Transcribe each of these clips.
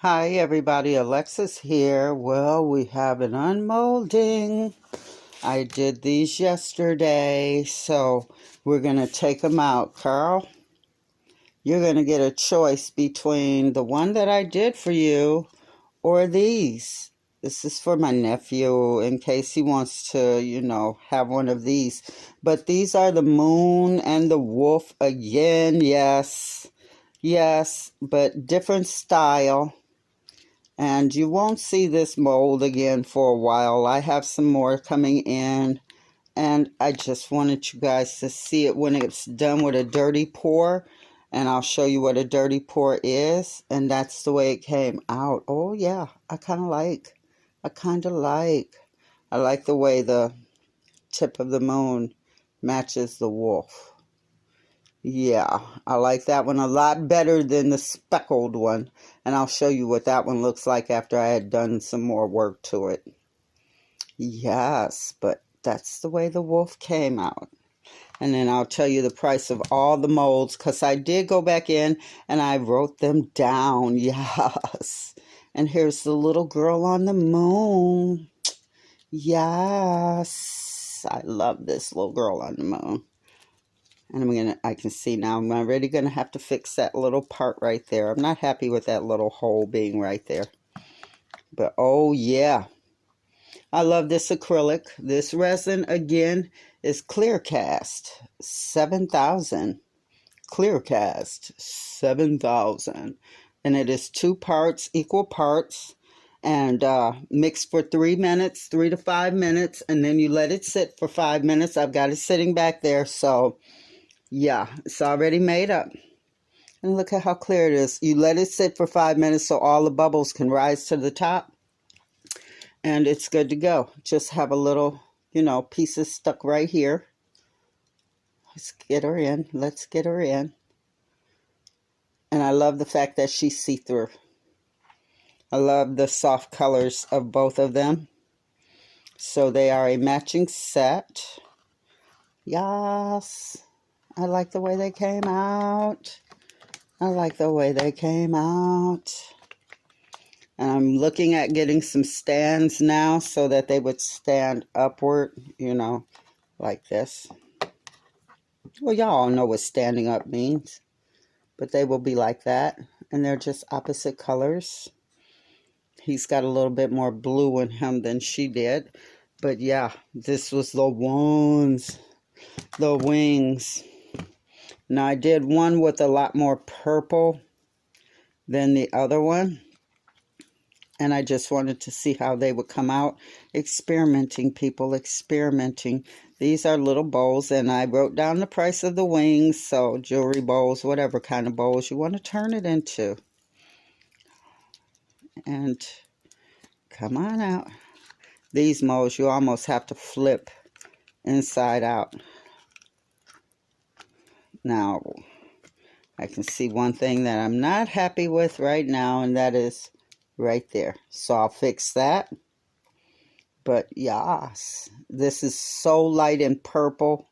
Hi everybody, Alexis here. Well, we have an unmolding. I did these yesterday, so we're going to take them out. Carl, you're going to get a choice between the one that I did for you or these. This is for my nephew in case he wants to, have one of these. But these are the moon and the wolf again. Yes, but different style. And you won't see this mold again for a while. I have some more coming in. And I just wanted you guys to see it when it's done with a dirty pour. And I'll show you what a dirty pour is. And that's the way it came out. Oh, yeah. I like the way the tip of the moon matches the wolf. Yeah, I like that one a lot better than the speckled one. And I'll show you what that one looks like after I had done some more work to it. Yes, but that's the way the wolf came out. And then I'll tell you the price of all the molds because I did go back in and I wrote them down. Yes. And here's the little girl on the moon. Yes. I love this little girl on the moon. And I can see now I'm already going to have to fix that little part right there. I'm not happy with that little hole being right there. But oh yeah. I love this acrylic. This resin again is clear cast. 7,000. Clear cast. 7,000. And it is 2 parts, equal parts. And mixed for 3 minutes, 3 to 5 minutes. And then you let it sit for 5 minutes. I've got it sitting back there. So yeah, it's already made up. And look at how clear it is. You let it sit for 5 minutes so all the bubbles can rise to the top. And it's good to go. Just have a little, pieces stuck right here. Let's get her in. Let's get her in. And I love the fact that she's see-through. I love the soft colors of both of them. So they are a matching set. Yes. I like the way they came out. I like the way they came out. And I'm looking at getting some stands now so that they would stand upward, like this. Well, y'all all know what standing up means. But they will be like that. And they're just opposite colors. He's got a little bit more blue in him than she did. But yeah, this was the ones. The wings. Now, I did one with a lot more purple than the other one. And I just wanted to see how they would come out. Experimenting, people, experimenting. These are little bowls, and I wrote down the price of the wings. So, jewelry bowls, whatever kind of bowls you want to turn it into. And come on out. These molds, you almost have to flip inside out. Now, I can see one thing that I'm not happy with right now, and that is right there. So I'll fix that. But yes, this is so light and purple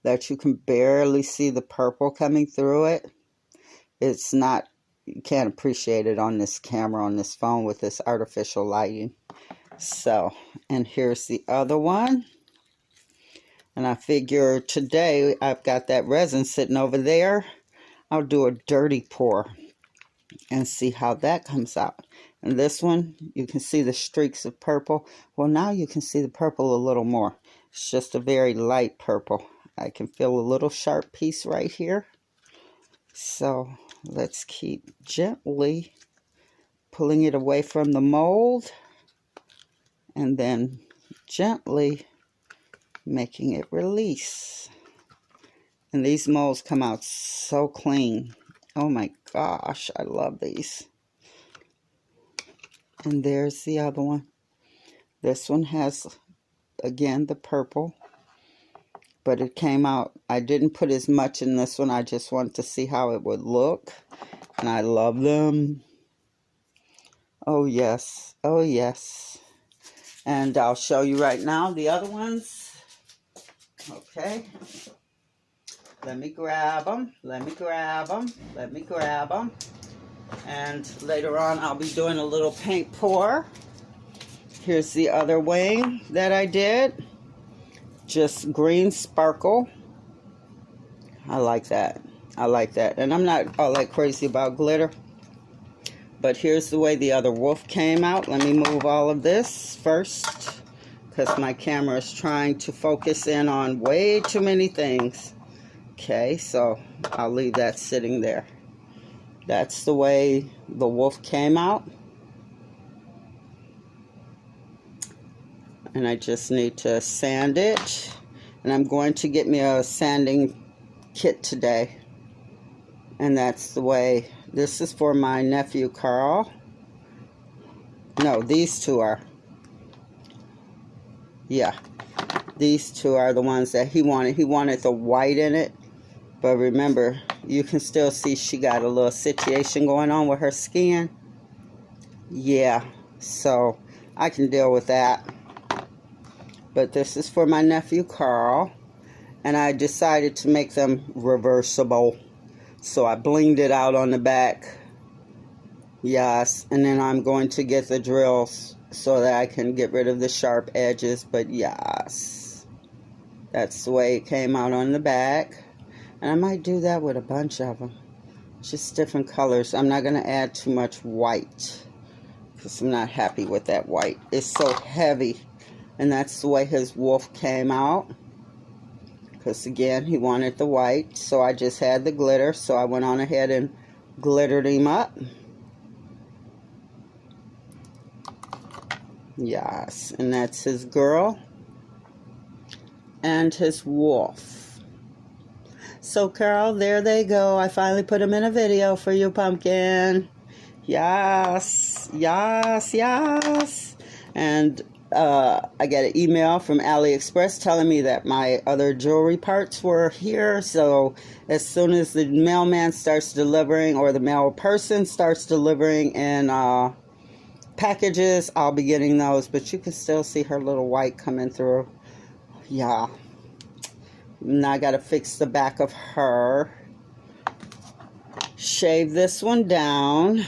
that you can barely see the purple coming through it. It's not, you can't appreciate it on this camera, on this phone with this artificial lighting. So, and here's the other one. And I figure today I've got that resin sitting over there. I'll do a dirty pour and see how that comes out. And this one, you can see the streaks of purple. Well, now you can see the purple a little more. It's just a very light purple. I can feel a little sharp piece right here. So let's keep gently pulling it away from the mold. And then gently making it release. And these molds come out so clean. Oh my gosh, I love these. And there's the other one. This one has, again, the purple. But it came out, I didn't put as much in this one. I just wanted to see how it would look. And I love them. Oh yes, oh yes. And I'll show you right now the other ones. Okay. Let me grab them. Let me grab them. Let me grab them. And later on, I'll be doing a little paint pour. Here's the other wing that I did. Just green sparkle. I like that. I like that. And I'm not all that crazy about glitter. But here's the way the other wolf came out. Let me move all of this first, because my camera is trying to focus in on way too many things. Okay, so I'll leave that sitting there. That's the way the wolf came out. And I just need to sand it. And I'm going to get me a sanding kit today. And that's the way. This is for my nephew, KARL. No, these two are. Yeah. These two are the ones that he wanted. He wanted the white in it. But remember, you can still see she got a little situation going on with her skin. Yeah. So, I can deal with that. But this is for my nephew, KARL. And I decided to make them reversible. So I blinged it out on the back. Yes. And then I'm going to get the drills so that I can get rid of the sharp edges. But yes. That's the way it came out on the back. And I might do that with a bunch of them. Just different colors. I'm not going to add too much white, because I'm not happy with that white. It's so heavy. And that's the way his wolf came out. Because again, he wanted the white. So I just had the glitter. So I went on ahead and glittered him up. Yes. And that's his girl. And his wolf. So KARL, there they go. I finally put them in a video for you, pumpkin. Yes. Yes. Yes. And I got an email from AliExpress telling me that my other jewelry parts were here. So as soon as the mailman starts delivering, or the mail person starts delivering in packages, I'll be getting those. But you can still see her little white coming through. Yeah. Now I got to fix the back of her. Shave this one down.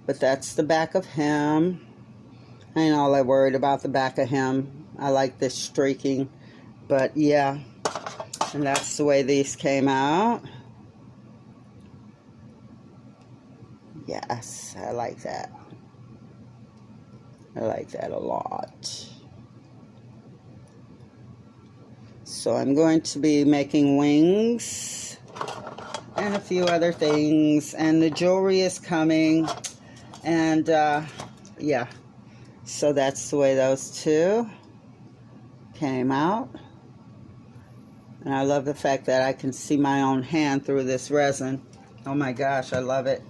But that's the back of him. I ain't all that worried about the back of him. I like this streaking. But yeah. And that's the way these came out. Yes, I like that. I like that a lot. So I'm going to be making wings and a few other things. And the jewelry is coming. And yeah. So that's the way those two came out. And I love the fact that I can see my own hand through this resin. Oh my gosh, I love it.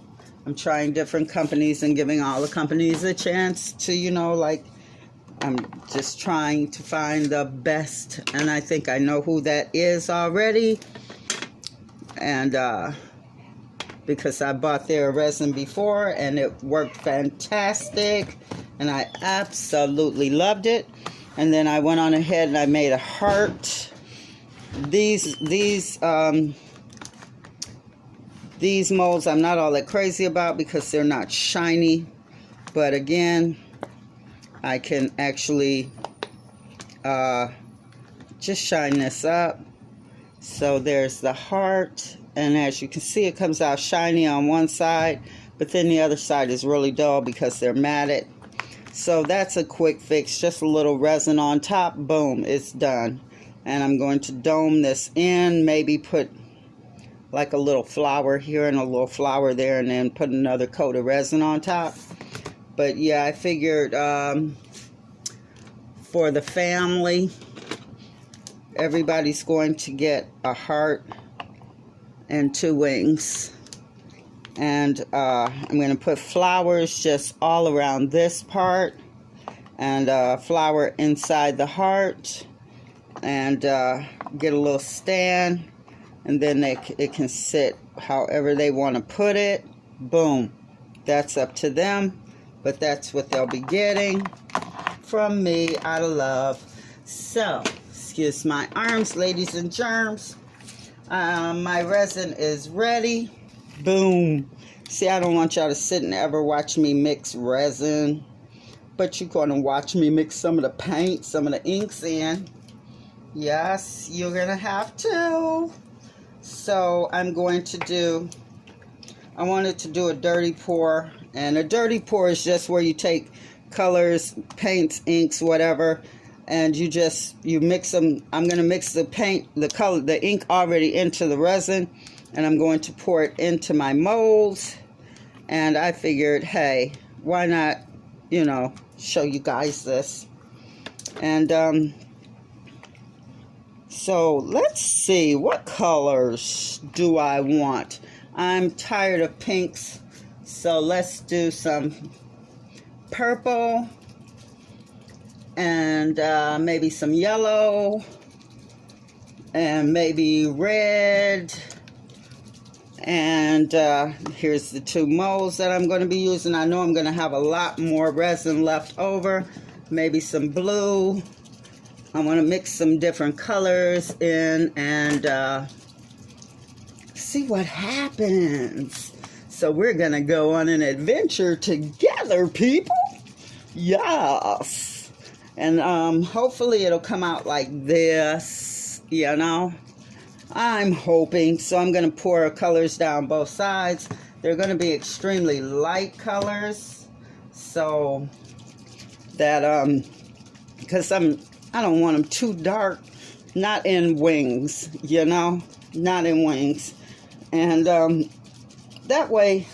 I'm trying different companies and giving all the companies a chance to, you know, like, I'm just trying to find the best. And I think I know who that is already. And because I bought their resin before and it worked fantastic. And I absolutely loved it. And then I went on ahead and I made a heart. These molds I'm not all that crazy about because they're not shiny. But again, I can actually just shine this up. So there's the heart. And as you can see, it comes out shiny on one side. But then the other side is really dull because they're matted. So that's a quick fix, just a little resin on top, boom, it's done. And I'm going to dome this in, maybe put like a little flower here and a little flower there, and then put another coat of resin on top. But yeah, I figured for the family, everybody's going to get a heart and 2 wings. And I'm going to put flowers just all around this part, and flower inside the heart, and get a little stand, and then it can sit however they want to put it. Boom. That's up to them, but that's what they'll be getting from me out of love. So, excuse my arms, ladies and germs. My resin is ready. Boom. See, I don't want y'all to sit and ever watch me mix resin, but you're going to watch me mix some of the paint, some of the inks in. Yes, you're going to have to. So I'm going to do, I wanted to do a dirty pour. And a dirty pour is just where you take colors, paints, inks, whatever, and you mix them. I'm going to mix the paint, the color, the ink already into the resin, and I'm going to pour it into my molds. And I figured, hey, why not, you know, show you guys this. And so let's see, what colors do I want? I'm tired of pinks, so let's do some purple and maybe some yellow and maybe red. And here's the two molds that I'm going to be using. I know I'm going to have a lot more resin left over. Maybe some blue. I want to mix some different colors in and see what happens. So we're going to go on an adventure together, people. Yes. And hopefully it'll come out like this, you know. I'm hoping. So I'm going to pour colors down both sides. They're going to be extremely light colors. So that, because I don't want them too dark. Not in wings, you know. Not in wings. And that way,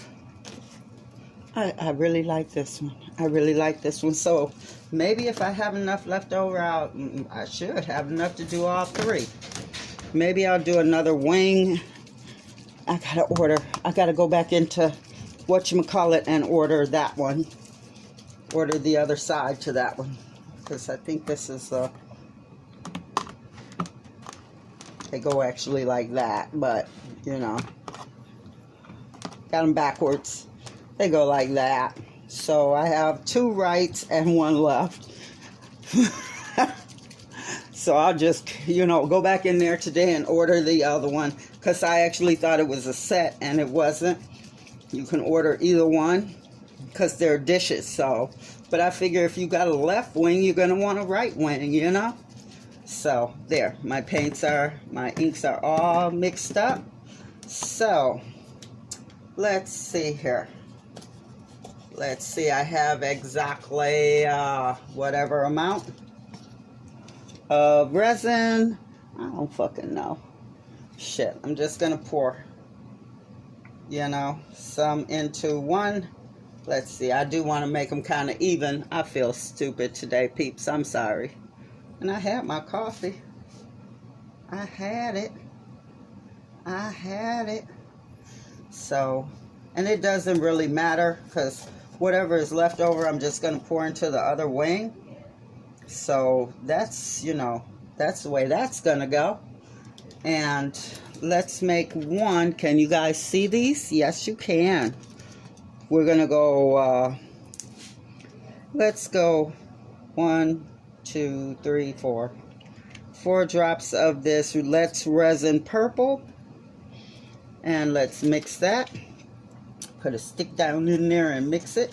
I really like this one. I really like this one. So maybe if I have enough left over, I should have enough to do all three. Maybe I'll do another wing. I gotta go back into whatchamacallit and order that one. Order the other side to that one. Because I think this is, they go actually like that, but, you know. Got them backwards. They go like that. So I have two rights and one left. So I'll just, you know, go back in there today and order the other one. Because I actually thought it was a set and it wasn't. You can order either one. Because they're dishes, so. But I figure if you got a left wing, you're going to want a right wing, you know. So there. My inks are all mixed up. So let's see here. Let's see, I have exactly whatever amount of resin. I don't fucking know. Shit, I'm just gonna pour, you know, some into one. Let's see, I do want to make them kind of even. I feel stupid today, peeps. I'm sorry. And I had my coffee. I had it. So, and it doesn't really matter because whatever is left over, I'm just going to pour into the other wing. So that's, you know, that's the way that's going to go. And let's make one. Can you guys see these? Yes, you can. We're going to go, let's go 1, 2, 3, 4. 4 drops of this Let's Resin Purple. And let's mix that. Put a stick down in there and mix it.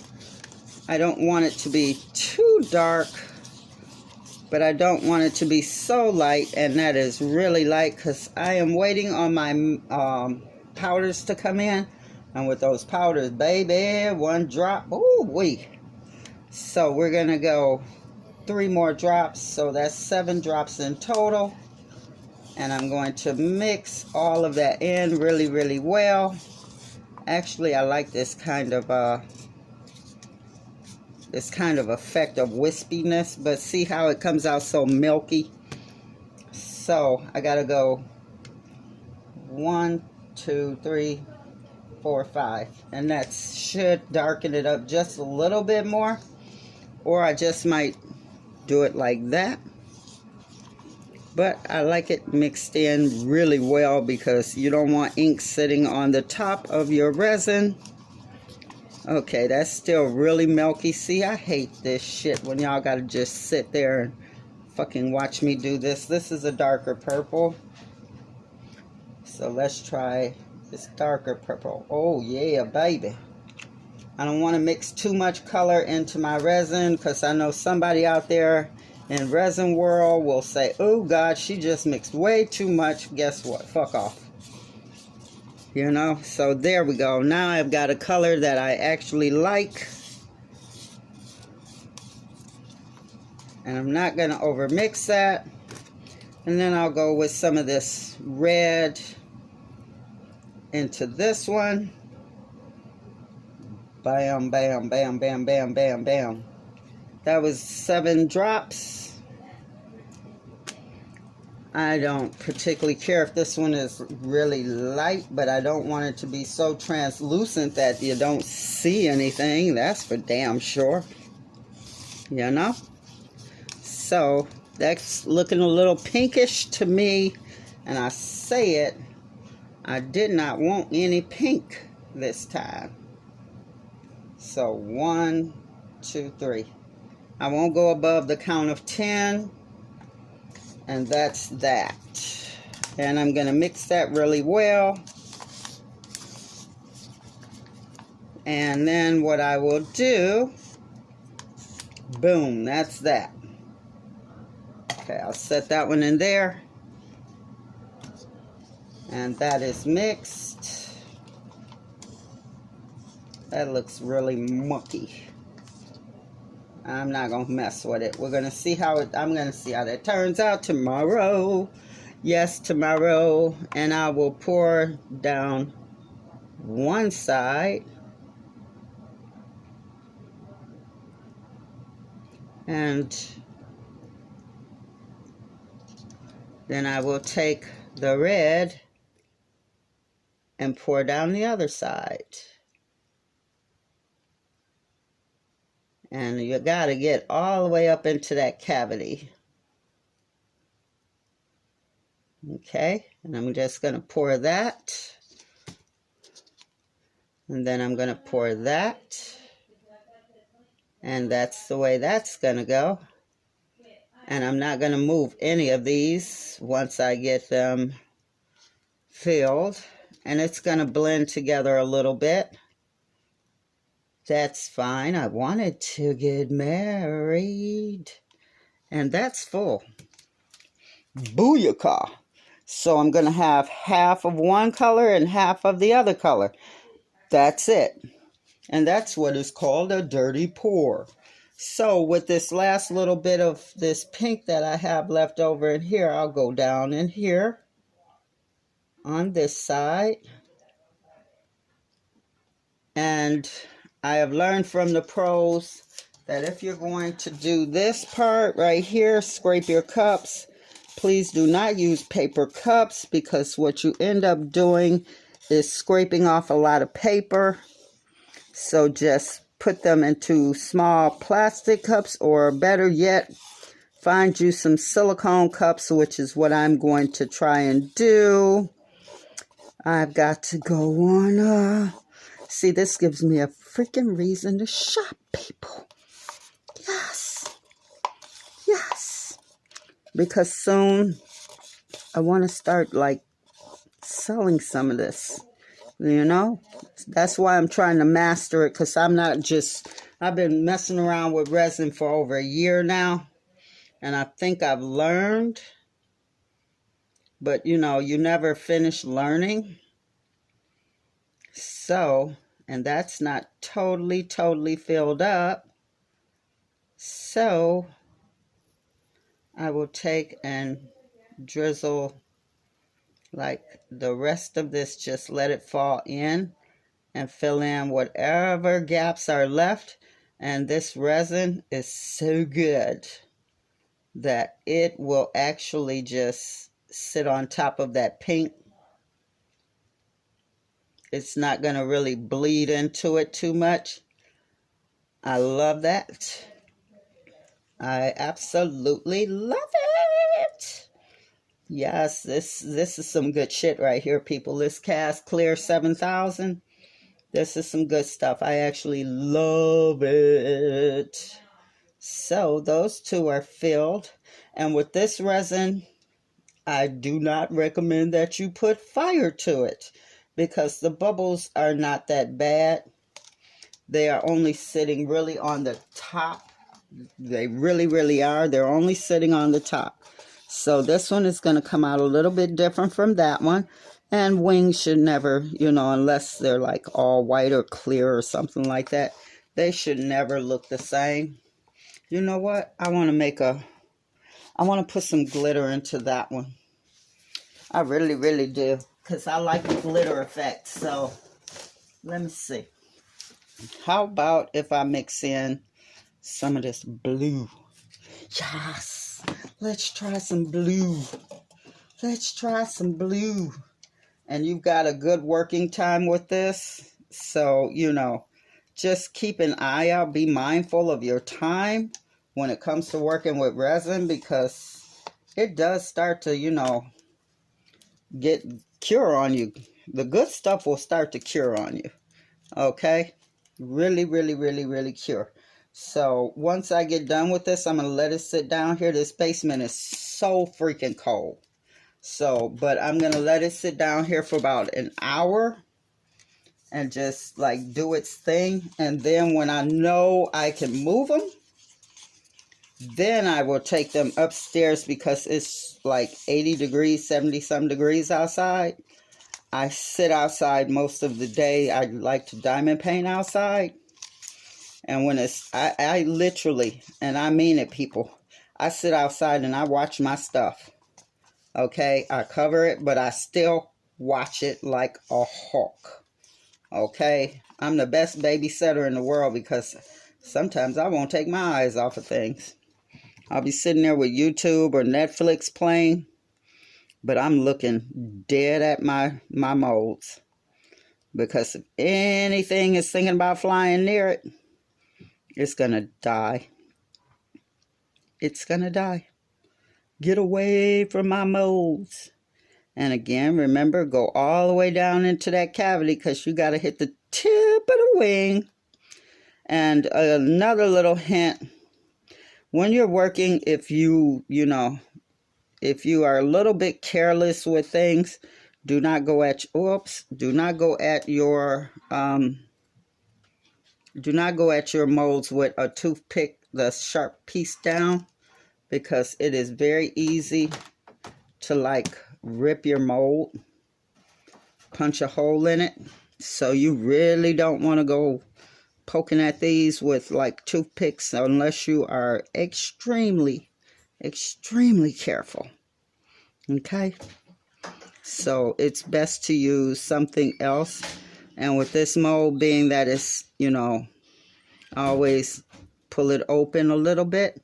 I don't want it to be too dark, but I don't want it to be so light, and that is really light because I am waiting on my powders to come in. And with those powders, baby, 1 drop, ooh wee. So we're gonna go 3 more drops, so that's 7 drops in total. And I'm going to mix all of that in really, really well. Actually, I like this kind of effect of wispiness, but see how it comes out so milky. So I gotta go 1, 2, 3, 4, 5, and that should darken it up just a little bit more, or I just might do it like that. But I like it mixed in really well because you don't want ink sitting on the top of your resin. Okay, that's still really milky. See, I hate this shit when y'all gotta just sit there and fucking watch me do this. This is a darker purple. So let's try this darker purple. Oh yeah, baby. I don't want to mix too much color into my resin, because I know somebody out there in resin world will say, oh God, she just mixed way too much. Guess what? Fuck off. You know, so there we go. Now I've got a color that I actually like. And I'm not going to overmix that. And then I'll go with some of this red into this one. Bam, bam, bam, bam, bam, bam, bam. That was 7 drops. I don't particularly care if this one is really light, but I don't want it to be so translucent that you don't see anything. That's for damn sure. You know? So, that's looking a little pinkish to me. And I say it, I did not want any pink this time. So, 1, 2, 3. I won't go above the count of 10. And that's that. And I'm going to mix that really well. And then what I will do, boom, that's that. Okay, I'll set that one in there. And that is mixed. That looks really mucky. I'm not going to mess with it. We're going to see how it, I'm going to see how that turns out tomorrow. Yes, tomorrow. And I will pour down one side. And then I will take the red and pour down the other side. And you got to get all the way up into that cavity. Okay, and I'm just going to pour that. And then I'm going to pour that. And that's the way that's going to go. And I'm not going to move any of these once I get them filled. And it's going to blend together a little bit. That's fine. I wanted to get married. And that's full. Booyakah. So I'm going to have half of one color and half of the other color. That's it. And that's what is called a dirty pour. So with this last little bit of this pink that I have left over in here, I'll go down in here on this side. And I have learned from the pros that if you're going to do this part right here, scrape your cups, please do not use paper cups, because what you end up doing is scraping off a lot of paper. So just put them into small plastic cups, or better yet, find you some silicone cups, which is what I'm going to try and do. I've got to go on. See, this gives me a freaking reason to shop, people. Yes. Yes. Because soon I want to start, like, selling some of this. You know? That's why I'm trying to master it, because I'm not just... I've been messing around with resin for over a year now. And I think I've learned. But, you know, you never finish learning. So... and that's not totally filled up. So I will take and drizzle like the rest of this. Just let it fall in and fill in whatever gaps are left. And this resin is so good that it will actually just sit on top of that pink. It's not going to really bleed into it too much. I love that. I absolutely love it. Yes, this is some good shit right here, people. This Cast Clear 7000. This is some good stuff. I actually love it. So those two are filled. And with this resin, I do not recommend that you put fire to it. because the bubbles are not that bad. They are only sitting really on the top. They really, really are. They're only sitting on the top. So this one is going to come out a little bit different from that one. And wings should never, you know, unless they're like all white or clear or something like that, they should never look the same. You know what? I want to put some glitter into that one. I really, really do. Because I like the glitter effect. So, let me see. How about if I mix in some of this blue? Yes! Let's try some blue. Let's try some blue. And you've got a good working time with this. So, you know, just keep an eye out. Be mindful of your time when it comes to working with resin, because it does start to, you know, get cure on you. The good stuff will start to cure on you. Okay? Really, really, really, really cure. So once I get done with this, I'm going to let it sit down here. This basement is so freaking cold. So, but I'm going to let it sit down here for about an hour and just like do its thing. And then when I know I can move them, then I will take them upstairs, because it's like 80 degrees, 70 some degrees outside. I sit outside most of the day. I like to diamond paint outside. And when it's, I literally, and I mean it, people, I sit outside and I watch my stuff. Okay, I cover it, but I still watch it like a hawk. Okay, I'm the best babysitter in the world, because sometimes I won't take my eyes off of things. I'll be sitting there with YouTube or Netflix playing, but I'm looking dead at my molds, because if anything is thinking about flying near it, it's gonna die. It's gonna die. Get away from my molds. And again, remember, go all the way down into that cavity, because you got to hit the tip of the wing. And another little hint, when you're working, if you are a little bit careless with things, do not go at your molds with a toothpick, the sharp piece down, because it is very easy to like rip your mold, punch a hole in it. So you really don't want to go poking at these with like toothpicks unless you are extremely, extremely careful. Okay? So it's best to use something else. And with this mold, being that it's, you know, always pull it open a little bit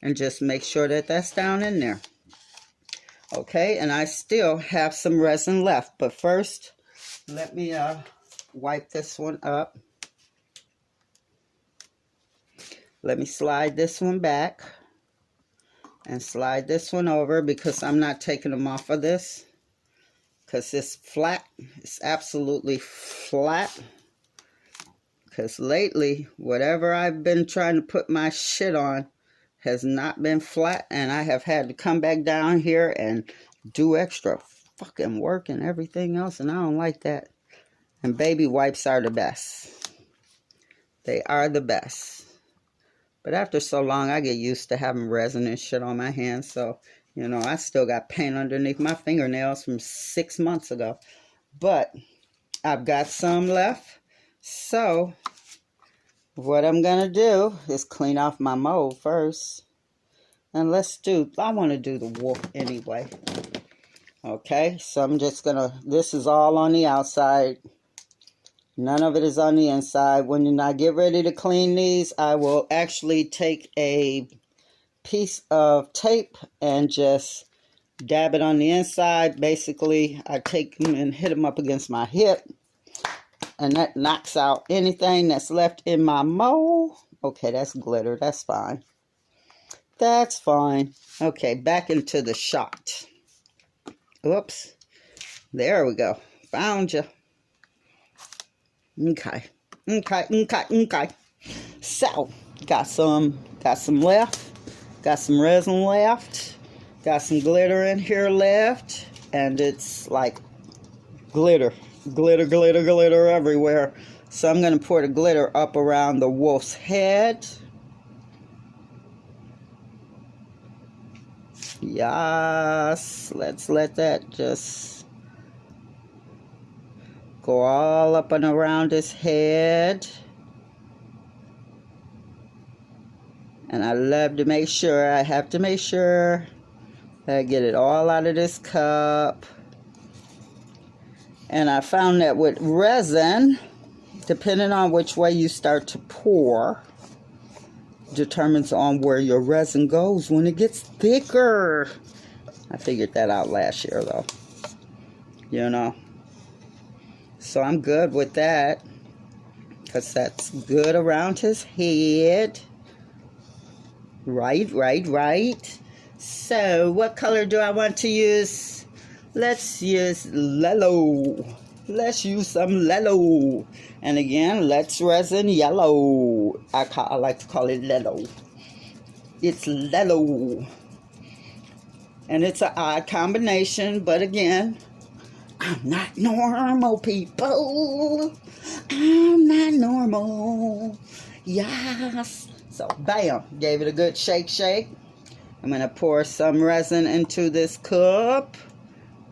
and just make sure that that's down in there. Okay, and I still have some resin left, but first let me wipe this one up. Let me slide this one back and slide this one over, because I'm not taking them off of this, because it's flat. It's absolutely flat. Because lately, whatever I've been trying to put my shit on has not been flat, and I have had to come back down here and do extra fucking work and everything else, and I don't like that. And baby wipes are the best. They are the best. But after so long, I get used to having resin and shit on my hands, so, you know, I still got paint underneath my fingernails from 6 months ago. But I've got some left, so what I'm going to do is clean off my mold first. And I want to do the wolf anyway. Okay, so I'm just going to, this is all on the outside. None of it is on the inside. When I get ready to clean these, I will actually take a piece of tape and just dab it on the inside. Basically, I take them and hit them up against my hip. And that knocks out anything that's left in my mold. Okay, that's glitter. That's fine. That's fine. Okay, back into the shot. Oops. There we go. Found you. Okay. So, got some left. Got some resin left. Got some glitter in here left. And it's like glitter. glitter, glitter, glitter everywhere. So I'm going to pour the glitter up around the wolf's head. Yes, let's let that just go all up and around his head. And I love to make sure, I have to make sure that I get it all out of this cup. And I found that with resin, depending on which way you start to pour, determines on where your resin goes when it gets thicker. I figured that out last year though, you know. So I'm good with that, because that's good around his head. Right. So what color do I want to use? Let's use yellow. Let's use some yellow. And again, let's resin yellow. I like to call it yellow. It's yellow. And it's an odd combination, but again, I'm not normal, people. I'm not normal. Yes. So, bam. Gave it a good shake. I'm going to pour some resin into this cup.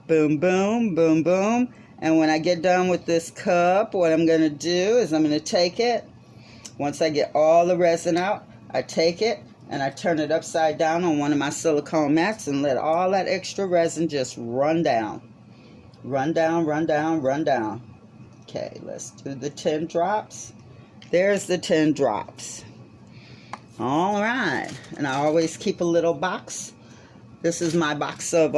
Boom, boom, boom, boom. And when I get done with this cup, what I'm going to do is I'm going to take it. Once I get all the resin out, I take it and I turn it upside down on one of my silicone mats and let all that extra resin just run down. Run down. Okay, let's do the 10 drops. There's the 10 drops. All right. And I always keep a little box. This is my box of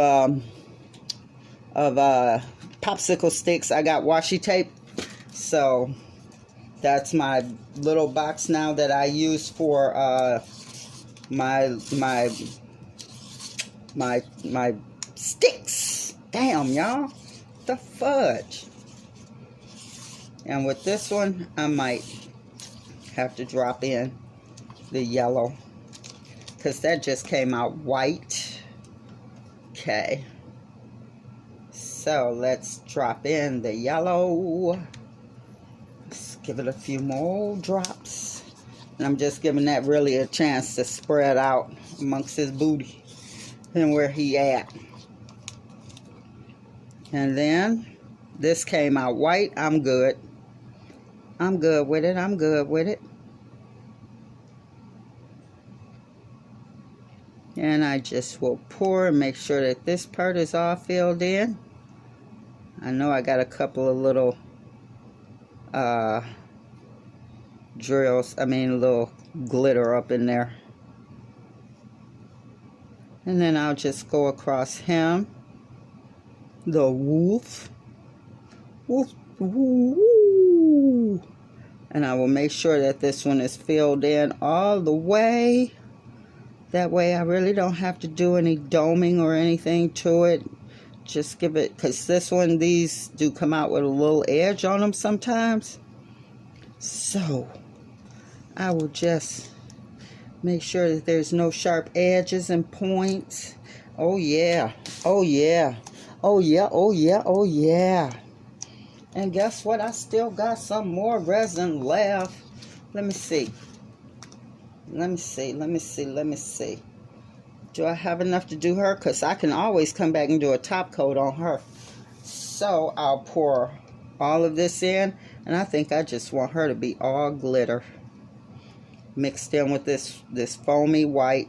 popsicle sticks. I got washi tape, so that's my little box now that I use for my sticks. Damn, y'all, the fudge. And with this one, I might have to drop in the yellow, because that just came out white. Okay. So let's drop in the yellow. Let's give it a few more drops. And I'm just giving that really a chance to spread out amongst his booty and where he at. And then this came out white. I'm good. I'm good with it. I'm good with it. And I just will pour and make sure that this part is all filled in. I know I got a couple of little little glitter up in there. And then I'll just go across him. The wolf. Woof, woo. And I will make sure that this one is filled in all the way. That way I really don't have to do any doming or anything to it. Just give it, because these do come out with a little edge on them sometimes. So I will just make sure that there's no sharp edges and points. Oh yeah, oh yeah, oh yeah, oh yeah, oh yeah. And guess what? I still got some more resin left. Let me see. Let me see. Do I have enough to do her? Because I can always come back and do a top coat on her. So I'll pour all of this in. And I think I just want her to be all glitter. Mixed in with this foamy white.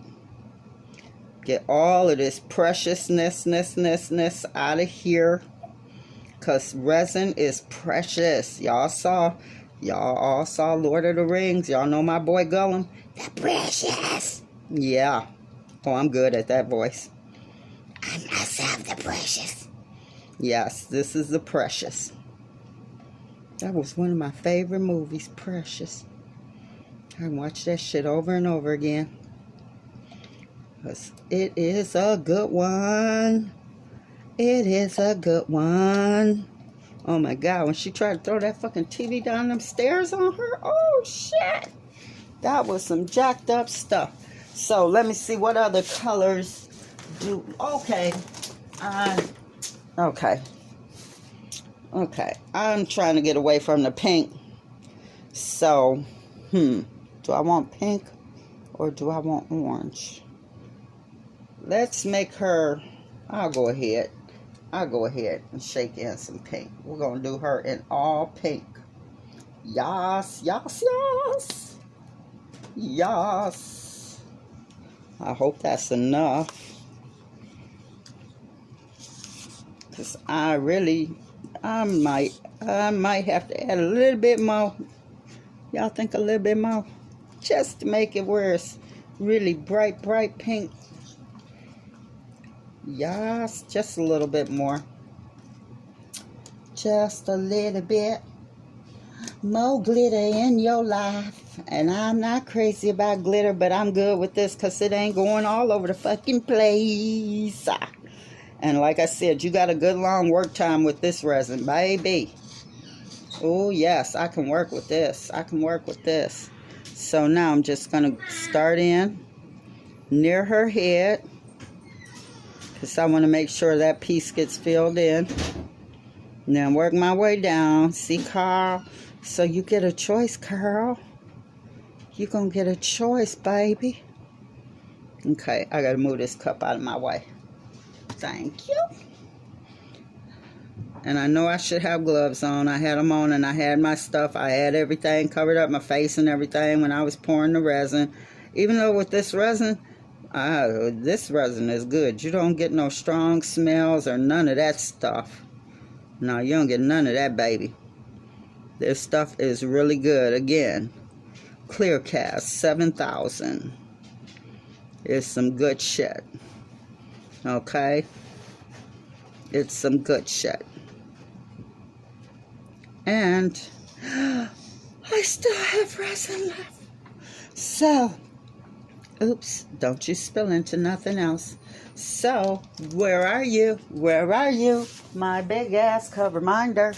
Get all of this preciousness out of here. Because resin is precious. Y'all all saw Lord of the Rings. Y'all know my boy Gollum. The precious. Yeah. Oh, I'm good at that voice. I must have the precious. Yes, this is the Precious. That was one of my favorite movies, Precious. I watch that shit over and over again. Because it is a good one. It is a good one. Oh my God, when she tried to throw that fucking TV down them stairs on her. Oh shit. That was some jacked up stuff. So let me see what other colors do. Okay. Okay. Okay, I'm trying to get away from the pink. So, do I want pink or do I want orange? Let's make her, I'll go ahead and shake in some pink. We're going to do her in all pink. Yes, yes, yes. Yes. I hope that's enough. Because I might have to add a little bit more. Y'all think a little bit more? Just to make it where it's really bright, bright pink. Yes, just a little bit more. Just a little bit more glitter in your life. And I'm not crazy about glitter, but I'm good with this because it ain't going all over the fucking place. And like I said, you got a good long work time with this resin, baby. Oh, yes, I can work with this. I can work with this. So now I'm just going to start in near her head, because I want to make sure that piece gets filled in. And then work my way down. See, Karl? So you get a choice, Karl. You're going to get a choice, baby. Okay, I got to move this cup out of my way. Thank you. And I know I should have gloves on. I had them on and I had my stuff. I had everything covered up, my face and everything when I was pouring the resin. Even though with this resin is good. You don't get no strong smells or none of that stuff. No, you don't get none of that, baby. This stuff is really good. Again, Clear Cast 7000 is some good shit. Okay? It's some good shit. And I still have resin left. So, oops, don't you spill into nothing else. So, where are you? Where are you? My big ass cover minder.